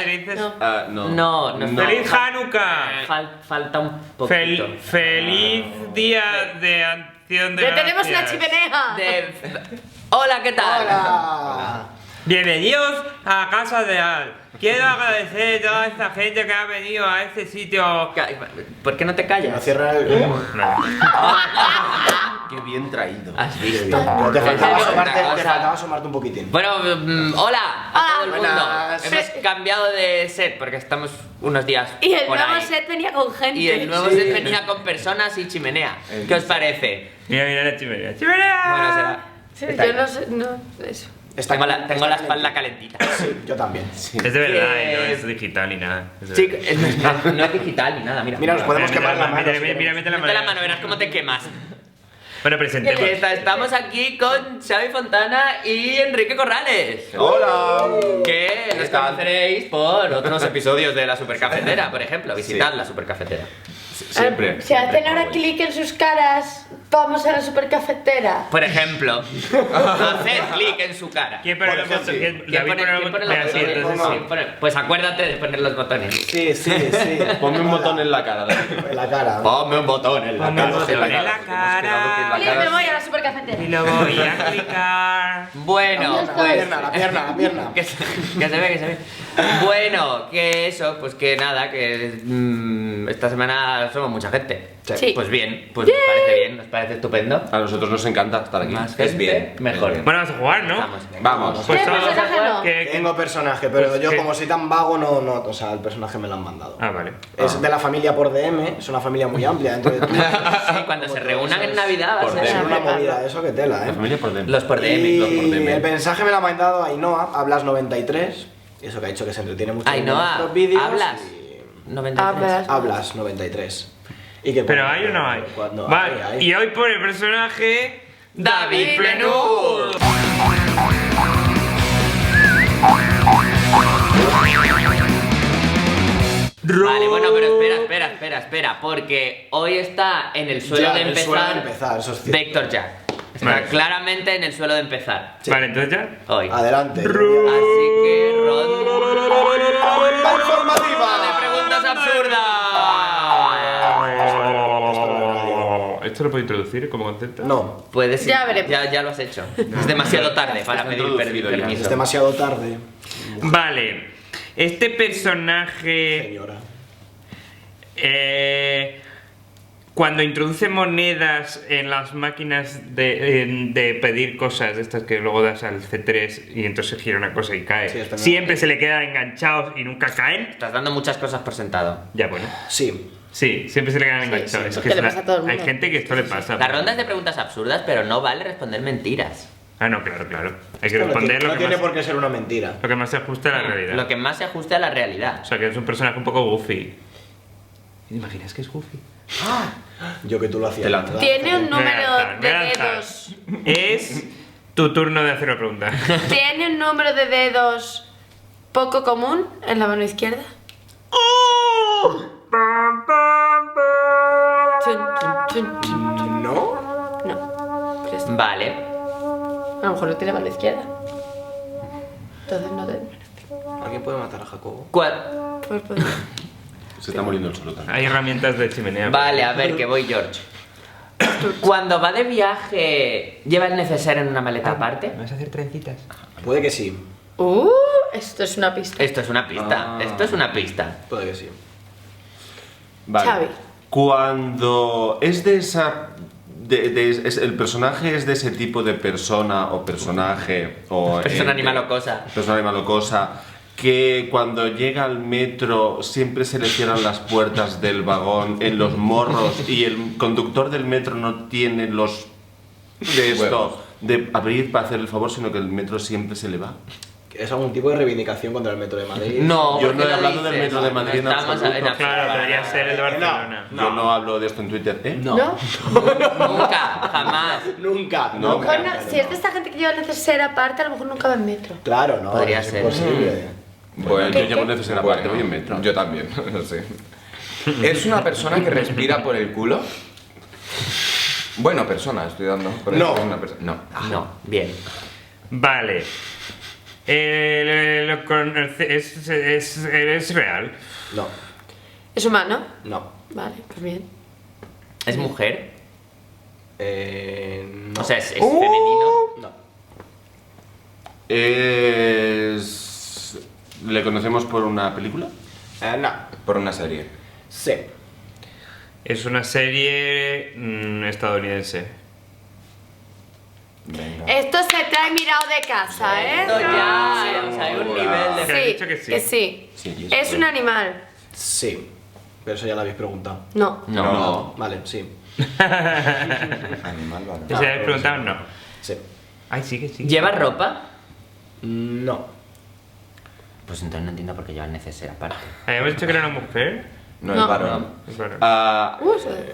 felices. No. ¡Feliz Hanukkah! Falta un poquito. ¡Feliz día de acción de ¡Que tenemos una gracias! chimenea! Hola, ¿qué tal? ¡Hola! Bienvenidos a Casa de Al. Quiero agradecer a toda esta gente que ha venido a este sitio. ¿Por qué no te No callas? cierra el... Qué bien traído. ¿Has visto? Pero te faltaba Otra asomarte, cosa. te faltaba asomarte un poquitín. Bueno, hola a todo el mundo. Buenas. Hemos cambiado de set porque estamos unos días Y el por nuevo ahí. set venía con gente. Y el nuevo Sí. set venía con personas y chimenea. ¿Qué os parece? Mira la chimenea. ¡Chimenea! Bueno, será. Sí, está yo bien. no sé, no, eso. Está Tengo calentita. la espalda calentita. Sí, yo también. Es de verdad, Que- no es digital ni nada. Es de Sí, verdad. no es digital ni nada, mira. Mira, nos podemos Mira, quemar la mano. mira, si mira, queremos. mete la Mete la mano. mano, verás cómo te quemas. Bueno, presentemos. Que estamos aquí con Xavi Fontana y Enrique Corrales. ¡Hola! Que los conoceréis por otros episodios de la Supercafetera, por ejemplo. Visitad la Supercafetera. Siempre. Si hacen ahora clic en sus caras, vamos a la supercafetera. Por ejemplo, haced clic en su cara. ¿Quién pone los Por botones? ejemplo, ¿Quién pone los Mira, botones? sí, entonces pongo. sí. Pues acuérdate de poner los botones. Sí, sí, sí. Ponme un botón en la cara, David. En la cara. Ponme un botón en la Ponme un cara. botón en la Hemos quedado que cara. la Y cara me es- voy a la supercafetera. Y lo voy a clicar. Bueno, La pues. pierna, la pierna, la pierna. Que se ve, que se ve. Bueno, que eso, pues que nada, que esta semana somos mucha gente. Sí. Pues bien, pues nos parece bien, nos parece estupendo. A nosotros nos encanta estar aquí. Más Es gente, bien. mejor. es bien. Bueno, vamos a jugar, ¿no? Vamos. Vamos. Pues ¿Qué vamos a personaje jugar. no? Tengo personaje, pero Pues yo que- como soy tan vago, no, o sea, el personaje me lo han mandado. Ah, vale. Es de la familia por DM, es una familia muy amplia dentro de tú. Sí, cuando se reúnan en Navidad va a Por ser Es DM. una movida, eso que tela, La familia por dentro. Los por DM. Y los por DM. el mensaje me lo ha mandado Ainhoa, Hablas 93, y eso que ha dicho que se entretiene mucho en Ainhoa, nuestros vídeos. ¿hablas? y- 93. Hablas 93. Y que Pero cuando- hay o no hay. cuando- Vale, hay. y hoy por el personaje David Plenur. Vale, bueno, pero espera, porque hoy está en el suelo Ya, de en el empezar, suelo de empezar, eso es cierto. Vector Jack. Está Vale. claramente en el suelo de empezar. Vale, entonces ya. Hoy. Adelante. Así que ronda Informativa. de preguntas absurdas. ¿Esto lo puedo introducir como concepto? No, Puedes ir. Ya veremos. Ya lo has hecho. Es demasiado tarde para Está pedir introducido ya. permiso. es demasiado tarde, Vale. Este personaje. señora. Cuando introduce monedas en las máquinas de pedir cosas, de estas que luego das al C3 y entonces gira una cosa y cae, Sí, es verdad. siempre se le quedan enganchados y nunca caen. Estás dando muchas cosas por sentado. Ya, bueno. Sí. Sí, siempre se le quedan enganchados. sí, Es porque que le es una- pasa a todo el mundo. Hay gente que esto le pasa. La ronda es de preguntas absurdas, pero no vale responder mentiras. Ah, no, claro, claro. Hay que No responder no lo que tiene más, por qué ser una mentira. lo que más se ajuste a la realidad. Lo que más se ajuste a la realidad. O sea, que es un personaje un poco goofy. ¿Te imaginas que es goofy? Yo que tú lo hacías. Te la- ¿verdad? Tiene un Me voy a número lanzar, de me voy a lanzar. dedos. Es tu turno de hacer una pregunta. Tiene un número de dedos poco común en la mano izquierda. Chun, chun, chun, chun. ¿No? No. Pero esto- Vale. a lo mejor no tiene mano izquierda. Entonces no te... ¿Alguien puede matar a Jacobo? ¿Cuál? Pues podría. Se está muriendo el solo también. Hay herramientas de chimenea. Vale, a ver, que voy, George. Cuando va de viaje, ¿lleva el neceser en una maleta aparte? ¿Me vas a hacer trencitas? Puede que sí. Esto es una pista. Esto es una pista. Ah. Esto es una pista. Puede que sí. Vale. Xavi. Cuando es de esa. El personaje es de ese tipo de persona o personaje o. Persona, animal o cosa. Persona, animal o cosa. Que cuando llega al metro siempre se le cierran las puertas del vagón en los morros y el conductor del metro no tiene los. De esto. Huevos. De abrir para hacer el favor, sino que el metro siempre se le va. ¿Es algún tipo de reivindicación contra el metro de Madrid? No, Yo ¿por no qué he lo hablado del dices? metro de Madrid en No estamos absoluto. en Claro, podría ser el de Barcelona. Yo no hablo de esto en Twitter, ¿eh? ¿No? Nunca, jamás. Nunca. No. A lo mejor no- si es de esta gente que lleva el neceser aparte, a lo mejor nunca va en metro. Claro, no. Podría es ser. imposible. Bueno, ¿Qué, yo llevo qué? necesidad Bueno, aparte, voy en metro. Yo también, no sé. ¿Es una persona que respira por el culo? Bueno, persona, estoy dando. por No. es una persona. No. No, bien. Vale. Lo es real. No. ¿Es humano? No. Vale, pues bien. ¿Es mujer? No. O sea, ¿es femenino? No. ¿Le conocemos por una película? No. Por una serie. Sí. Es una serie estadounidense. Venga. Esto se trae mirado de casa, ¿eh? No, ya, o sea, hay un nivel de... Que has dicho que sí. Que sí. Sí, ¿Es un animal? Sí. Pero eso ya lo habéis preguntado. No. No. Vale, sí. Animal, vale. Si habéis preguntado, no. Sí. Ay, sí que sí. ¿Lleva ropa? No. Pues entonces no entiendo por qué lleva el neceser aparte. Habíamos dicho que era una mujer. No, No. es varón. Es verdad.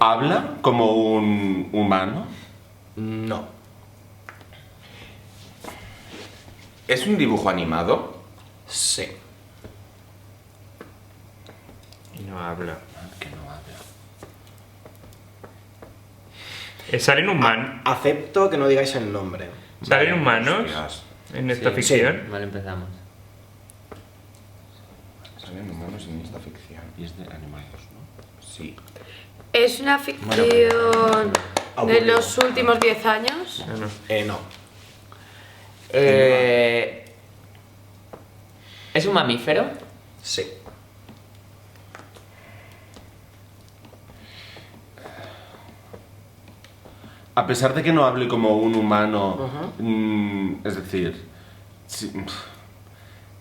¿Habla como un humano? No. ¿Es un dibujo animado? Sí. Y no habla. Que no habla. ¿Salen humanos? Acepto que no digáis el nombre. ¿Salen humanos Hostias. en esta Sí. ficción? Vale, empezamos. Salen humanos en esta ficción. Y es de animales, ¿no? Sí. ¿Es una ficción de Aburrido. los últimos 10 años? No, no. No. ¿Es un mamífero? Sí. A pesar de que no hable como un humano, es decir,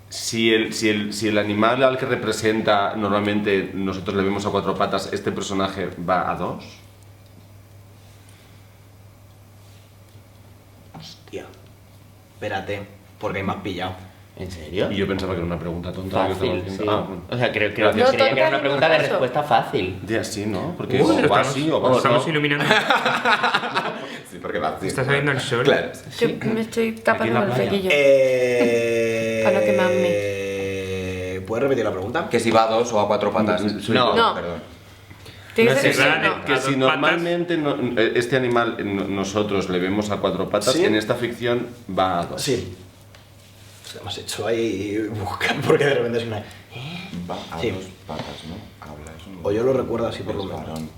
si el animal al que representa normalmente nosotros le vemos a 4 patas, este personaje va a 2. Hostia. Espérate, porque me has pillado. ¿En serio? Y yo pensaba que era una pregunta tonta. que estaba Fácil, haciendo. sí. Ah, bueno. O sea, creo que Gracias. creía que era una No, pregunta de tonta, respuesta fácil. Ya sí, ¿no? Porque Uy, o va estamos, así o va así. estamos no. iluminando. Sí, porque va así. Está saliendo el sol. Claro. Yo me estoy tapando Aquí en la el playa. flequillo. Para no ¿Puedes repetir la pregunta? Que si va a 2 o a 4 patas. No. No. Perdón. Tiene No que sé, ser ¿verdad? sí o no. Que A si 2 normalmente este animal nosotros le vemos a 4 patas, ¿Sí? en esta ficción va a 2. Sí. O sea, hemos hecho ahí buscar porque de repente es una... Va a Sí. 2 patas, ¿no? Habla, es un... O yo lo recuerdo así por lo es menos. varón.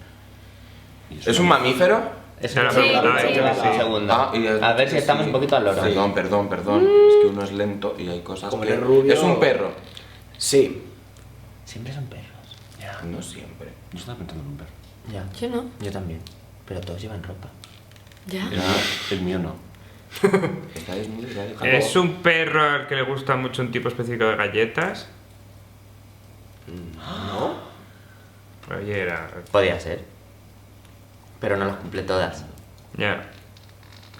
¿Es un mamífero? Eso la no pregunta, sí, lleva sí. un segundo. A ver si estamos un poquito al loro. Perdón. Es que uno es lento y hay cosas Como que... el rubio- Es un perro. Sí. Siempre son perros. Ya. No siempre. Yo estaba pensando en un perro. Ya. Yo no. Yo también. Pero todos llevan ropa. Ya. El mío no. Está desnudo y va dejando- ¿Es un perro al que le gusta mucho un tipo específico de galletas? ¿No? Oye, era... Podía ser. Pero no las cumple todas. Ya.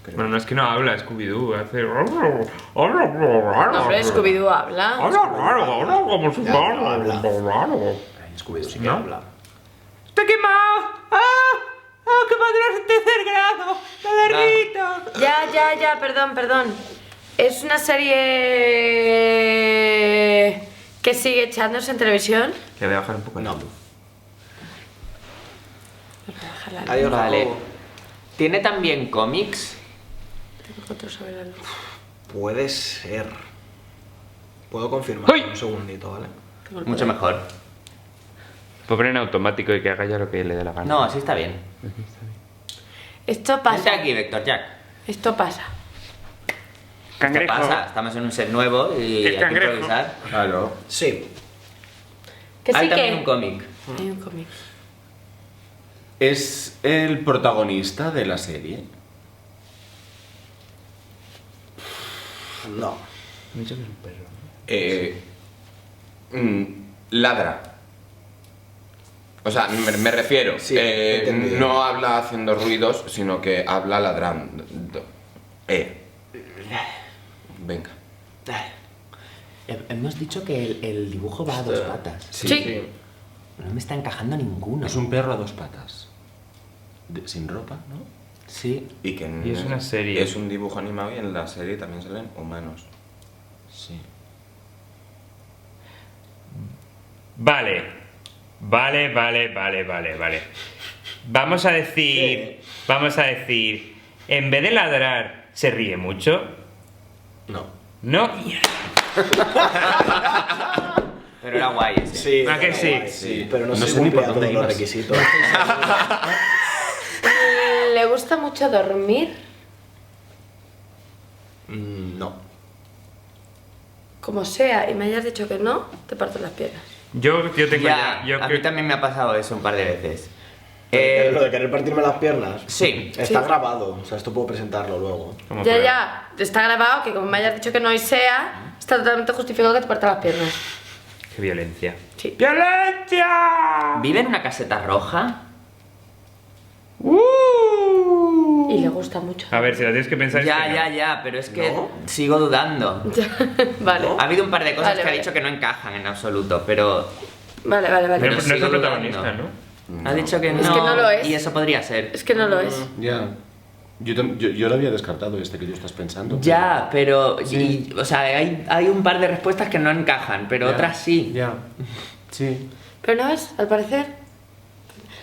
Creo. Bueno, no es que no habla, Scooby-Doo hace... No, pero Scooby-Doo habla. como si Ya, no habla. raro. Scooby-Doo sí que ¿No? habla. ¡Está quemado! ¡Ah! ¡Ah, qué madre en tercer grado! ¡Me derrito! Ya, perdón. ¿Es una serie que sigue echándose en televisión? Le voy a bajar un poco el No. luz. Adiós, Vale. Jacobo. ¿Tiene también cómics? Tengo otro sobre la luz. Puede ser. Puedo confirmar. ¡Uy! Un segundito, ¿vale? Tengo el Mucho poder. mejor. Puedo poner en automático y que haga ya lo que le dé la gana. No, así está bien. Esto Vente pasa. aquí, Vector Jack. Esto pasa. ¿Qué Cangrejo. pasa? Estamos en un set nuevo y El hay que cangrejo. improvisar. Claro. Sí. Que sí Hay también que... un cómic. Hay un cómic. ¿Es el protagonista de la serie? No. Me he dicho que es un perro. Ladra. O sea, me refiero. Sí, entendido. no habla haciendo ruidos, sino que habla ladrando. Venga. Hemos dicho que el dibujo va a 2 patas. Sí. No me está encajando ninguno. Es un perro a 2 patas. Sin ropa, ¿no? Sí. Y que Y es una serie. Es un dibujo animado y en la serie también salen humanos. Sí. Vale. Vamos a decir, en vez de ladrar, ¿se ríe mucho? No. ¿No? Pero era guay ese. Sí. ¿A que era sí? guay, Sí. Pero no, No sé sé si ni por cumplía dónde todos los ibas. requisitos. ¿Le gusta mucho dormir? No. Como sea, y me hayas dicho que no, te parto las piernas. Yo tengo Ya, ya. Yo a creo mí también me ha pasado eso un par de veces. Lo de querer partirme las piernas. Sí. Está Sí. grabado, o sea, esto puedo presentarlo luego. como Ya, prueba. ya, está grabado que como me hayas dicho que no y sea, está totalmente justificado que te parta las piernas. Qué violencia. Sí. ¡Violencia! ¿Vive en una caseta roja? Y le gusta mucho. A ver, si la tienes que pensar. es que no. Ya, pero es que ¿No? sigo dudando. Vale. Ha habido un par de cosas Vale, que ha vale. dicho que no encajan en absoluto, pero Vale, vale, vale. Pero no es el sigo protagonista, dudando. ¿no? ha dicho que no. Es que no lo es. Y eso podría ser. Es que no lo es. Ya. Yo lo había descartado este que tú estás pensando. Ya, pero. O sea, hay un par de respuestas que no encajan, pero Ya. otras sí. Ya. Sí. Pero no es, al parecer.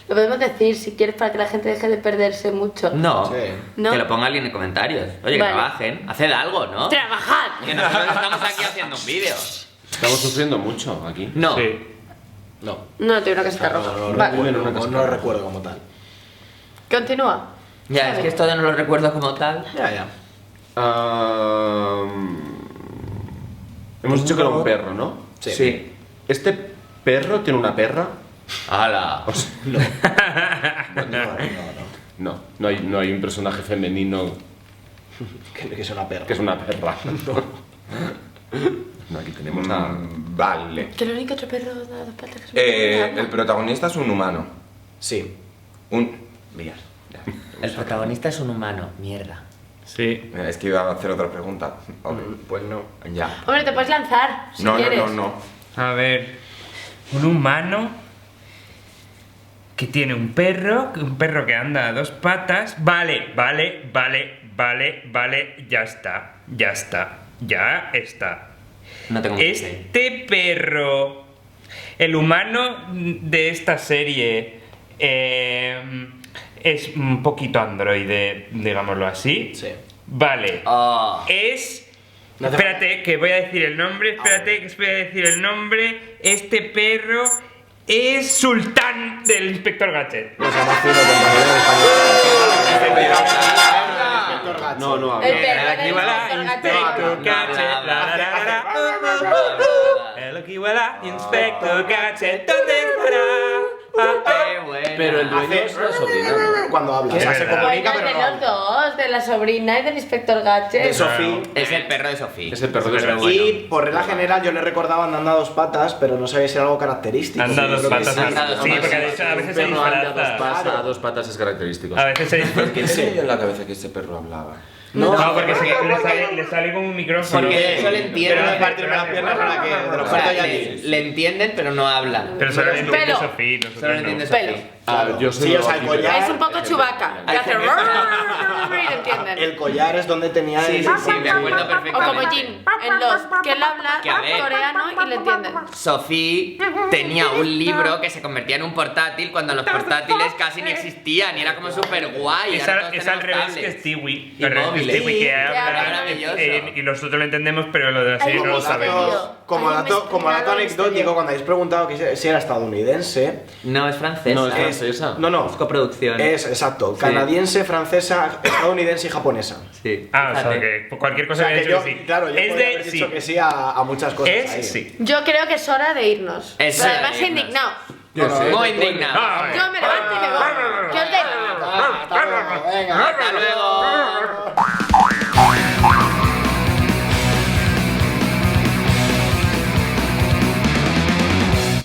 Lo podemos decir si quieres para que la gente deje de perderse mucho. No. Sí. ¿No? Que lo ponga alguien en comentarios. Oye, que Vale. trabajen. Haced algo, ¿no? ¡Trabajad! Que nosotros estamos aquí haciendo un vídeo. Estamos sufriendo mucho aquí. No. Sí. No. No, tengo una caseta No, roja. no, no, Vale. recuerdo, Una no, caseta no lo roja. recuerdo como tal. Continúa. Ya, es que esto ya no lo recuerdo como tal. Ya. Hemos dicho que era un perro, ¿no? Sí. ¿Este perro tiene una perra? ¡Hala! No hay un personaje femenino Que es una perra. que es una perra. No, aquí tenemos a... Vale. Que el único otro perro de dos patas que se me El protagonista es un humano. Sí. Mira. El protagonista es un humano. Mierda. Sí. Es que iba a hacer otra pregunta. Ok. Pues no. Ya. Hombre, te puedes lanzar si No, quieres. no. A ver. Un humano que tiene un perro que anda a dos patas. Vale. Ya está. Ya está. No tengo Este perro, el humano de esta serie, es un poquito androide, digámoslo así. Sí. Vale. Oh. Es... No te- Espérate, que voy a decir el nombre. Este perro es Sultán del Inspector Gadget. No se llama fino compañero de No, no, El habla. perro Aquí del va la Inspector Inspector Gadget. Gadget. Aquí va la Inspector Gadget. ¿Dónde estará? ¡Qué bueno! Pero el dueño es la sobrina, ¿no? Cuando habla. O sea, Es se verdad. comunica, Bueno, pero de no los habla. dos, de la sobrina y del Inspector Gadget. De Sophie. Es el perro de Sofía. Es el perro de Pero Sofía. bueno. Y por regla general yo le recordaba andando a dos patas, pero no sabía si era algo característico. Anda a dos Creo que patas. sí. Anda a dos Sí, patas. porque de hecho a veces se Un perro anda a disfraza. a dos patas es característico. A veces se disfraza. ¿Qué se en la cabeza que ese perro hablaba? No, porque le sale con un micrófono. Porque eso le entiende. Pero no partirme las piernas para que de los O sea, parto ya le, aquí. le entienden, pero no hablan. Pero solo le entiende Pelo. Sofía. Solo nosotros le entiende no. Pelo. Sofía. Yo soy Sí, o sea, aquí, el collar- Es un poco chubaca. Que hace y le entienden. El collar es donde tenía Sí, el... sí, sí, me acuerdo O como perfectamente. Jin en los que él habla Que a ver. coreano y le entienden. Sofía tenía un libro que se convertía en un portátil cuando los portátiles casi ni existían y era como súper guay. Es al revés que Stewie. Y Al revés que móviles. Stewie que Que habla habla maravilloso. y nosotros lo entendemos, pero lo de la serie no Hay lo un sabemos. misterio. Como Hay un dato misterio. anecdótico, cuando habéis preguntado que si era estadounidense, No, es francesa. No, es francesa. no, Es coproducción. es exacto, canadiense, francesa, estadounidense y japonesa. Sí. Ah, o sea Fíjate. que cualquier O cosa sea me ha que dicho yo, que sí. claro, yo Es podría de haber sí. dicho que sí a muchas cosas ahí. Es sí. Yo creo que es hora de irnos. Es Pero hora de además irnos. indignado. Yo sé. Muy indignado. Ah, Yo me levanto y me voy. ¿Qué os dejo? Hasta luego, venga. Hasta luego.